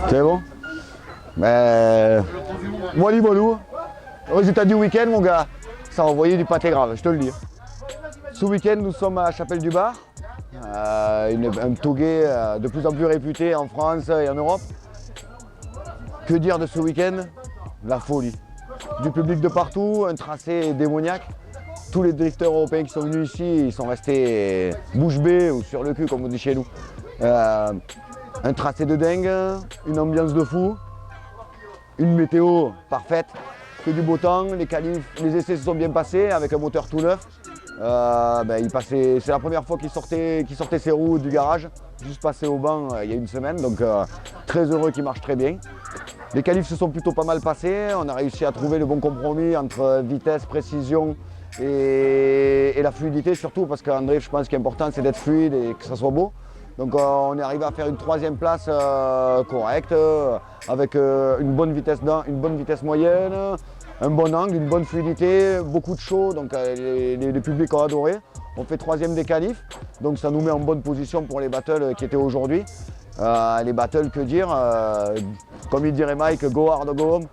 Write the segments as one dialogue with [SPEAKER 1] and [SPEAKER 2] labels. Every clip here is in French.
[SPEAKER 1] C'est bon? Molly Molou. Résultat du week-end, mon gars, ça a envoyé du pâté grave, je te le dis. Ce week-end, nous sommes à Chapelle-du-Bar, un tauguet de plus en plus réputé en France et en Europe. Que dire de ce week-end? La folie. Du public de partout, un tracé démoniaque. Tous les drifters européens qui sont venus ici, ils sont restés bouche bée ou sur le cul, comme on dit chez nous. Un tracé de dingue, une ambiance de fou, une météo parfaite, que du beau temps, les qualifs, les essais se sont bien passés avec un moteur tout neuf. C'est la première fois qu'il sortait ses roues du garage, juste passé au banc il y a une semaine, donc très heureux qu'il marche très bien. Les qualifs se sont plutôt pas mal passés, on a réussi à trouver le bon compromis entre vitesse, précision et la fluidité surtout, parce qu'en drift, je pense qu'il est important, c'est d'être fluide et que ça soit beau. Donc on est arrivé à faire une troisième place correcte, avec une bonne vitesse moyenne, un bon angle, une bonne fluidité, beaucoup de show, donc les publics ont adoré. On fait troisième des qualifs, donc ça nous met en bonne position pour les battles qui étaient aujourd'hui. Les battles, que dire, comme il dirait Mike, go hard or go home.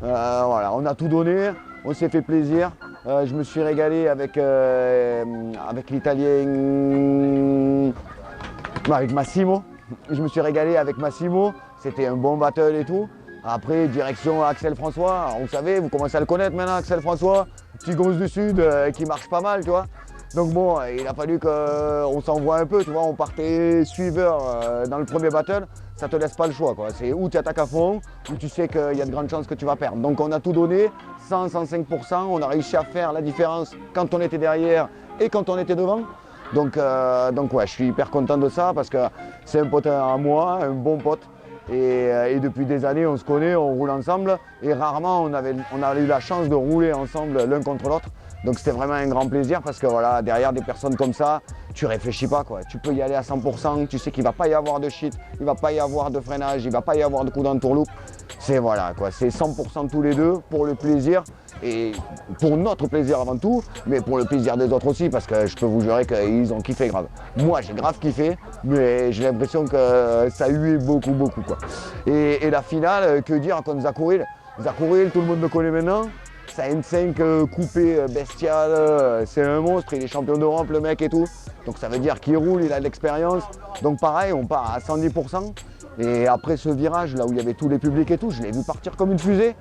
[SPEAKER 1] Voilà, on a tout donné, on s'est fait plaisir. Je me suis régalé avec l'Italien, avec Massimo. Je me suis régalé avec Massimo, c'était un bon battle et tout. Après, direction Axel François. Alors, vous savez, vous commencez à le connaître maintenant, Axel François, petit gosse du Sud qui marche pas mal, tu vois. Donc bon, il a fallu qu'on s'envoie un peu, tu vois, on partait suiveur dans le premier battle, ça te laisse pas le choix, quoi. C'est où tu attaques à fond, ou tu sais qu'il y a de grandes chances que tu vas perdre. Donc on a tout donné, 100-105%, on a réussi à faire la différence quand on était derrière et quand on était devant. Donc ouais, je suis hyper content de ça parce que c'est un pote à moi, un bon pote. Et depuis des années, on se connaît, on roule ensemble. Et rarement, on a eu la chance de rouler ensemble l'un contre l'autre. Donc c'était vraiment un grand plaisir parce que voilà, derrière des personnes comme ça, tu réfléchis pas, quoi. Tu peux y aller à 100%, tu sais qu'il ne va pas y avoir de shit, il ne va pas y avoir de freinage, il ne va pas y avoir de coup d'entourloupe. C'est voilà, quoi. C'est 100% tous les deux pour le plaisir. Et pour notre plaisir avant tout, mais pour le plaisir des autres aussi, parce que je peux vous jurer qu'ils ont kiffé grave. Moi j'ai grave kiffé, mais j'ai l'impression que ça huait beaucoup, quoi. Et la finale, que dire contre Zakouril? Zakouril, tout le monde le connaît maintenant. C'est un N5 coupé bestial, c'est un monstre, il est champion d'Europe le mec et tout. Donc ça veut dire qu'il roule, il a de l'expérience. Donc pareil, on part à 110%. Et après ce virage, là où il y avait tous les publics et tout, je l'ai vu partir comme une fusée.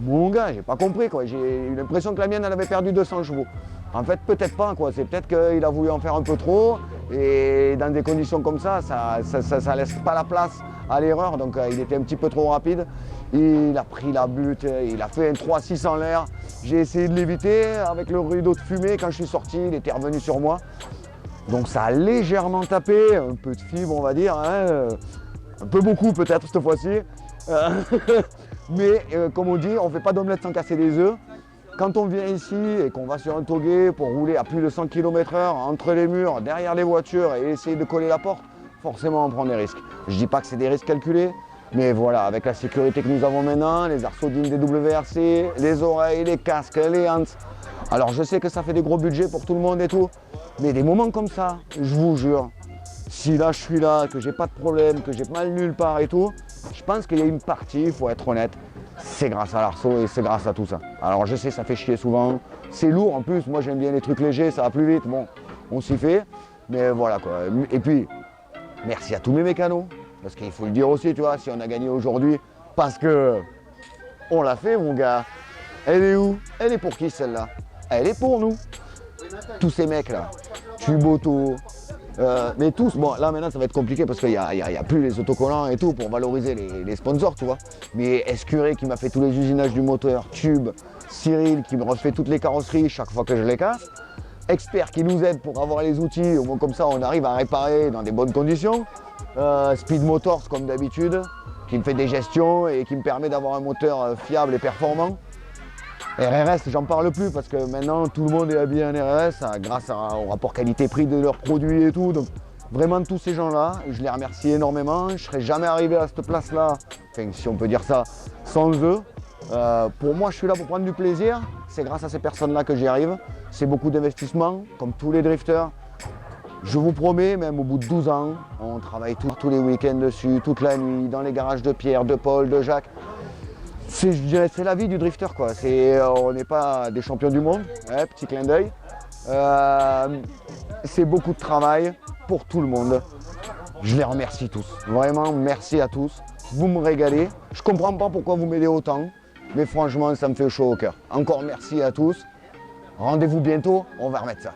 [SPEAKER 1] Mon gars, j'ai pas compris, quoi. J'ai eu l'impression que la mienne, elle avait perdu 200 chevaux. En fait, peut-être pas, quoi. C'est peut-être qu'il a voulu en faire un peu trop. Et dans des conditions comme ça, ça laisse pas la place à l'erreur. Donc il était un petit peu trop rapide. Il a pris la butte, il a fait un 3-6 en l'air. J'ai essayé de l'éviter avec le rideau de fumée. Quand je suis sorti, il était revenu sur moi. Donc ça a légèrement tapé, un peu de fibre, on va dire. Hein. Un peu beaucoup peut-être cette fois-ci. Mais comme on dit, on ne fait pas d'omelette sans casser les œufs. Quand on vient ici et qu'on va sur un tauguet pour rouler à plus de 100 km/h entre les murs, derrière les voitures et essayer de coller la porte, forcément on prend des risques. Je ne dis pas que c'est des risques calculés, mais voilà, avec la sécurité que nous avons maintenant, les arceaux dignes des WRC, les oreilles, les casques, les hands. Alors je sais que ça fait des gros budgets pour tout le monde et tout, mais des moments comme ça, je vous jure, si là je suis là, que j'ai pas de problème, que j'ai mal nulle part et tout, je pense qu'il y a une partie, il faut être honnête, c'est grâce à l'arceau et c'est grâce à tout ça. Alors je sais, ça fait chier souvent, c'est lourd en plus, moi j'aime bien les trucs légers, ça va plus vite, bon, on s'y fait, mais voilà quoi. Et puis, merci à tous mes mécanos, parce qu'il faut le dire aussi, tu vois, si on a gagné aujourd'hui, parce que on l'a fait mon gars. Elle est où? Elle est pour qui celle-là? Elle est pour nous. Tous ces mecs là, Tuboto, mais tous, bon là maintenant ça va être compliqué parce qu'il n'y a plus les autocollants et tout pour valoriser les sponsors, tu vois. Mais Escuré qui m'a fait tous les usinages du moteur, Tube, Cyril qui me refait toutes les carrosseries chaque fois que je les casse, Expert qui nous aide pour avoir les outils, au moins comme ça on arrive à réparer dans des bonnes conditions, Speed Motors comme d'habitude, qui me fait des gestions et qui me permet d'avoir un moteur fiable et performant. RRS, j'en parle plus parce que maintenant tout le monde est habillé en RRS grâce au rapport qualité-prix de leurs produits et tout. Donc vraiment tous ces gens-là, je les remercie énormément. Je ne serais jamais arrivé à cette place-là, enfin, si on peut dire ça, sans eux. Pour moi, je suis là pour prendre du plaisir. C'est grâce à ces personnes-là que j'y arrive. C'est beaucoup d'investissement, comme tous les drifters. Je vous promets, même au bout de 12 ans, on travaille tous les week-ends dessus, toute la nuit, dans les garages de Pierre, de Paul, de Jacques. Je dirais, c'est la vie du drifter, quoi. On n'est pas des champions du monde, hein, petit clin d'œil. C'est beaucoup de travail pour tout le monde. Je les remercie tous. Vraiment, merci à tous. Vous me régalez. Je ne comprends pas pourquoi vous m'aidez autant, mais franchement, ça me fait chaud au cœur. Encore merci à tous. Rendez-vous bientôt, on va remettre ça.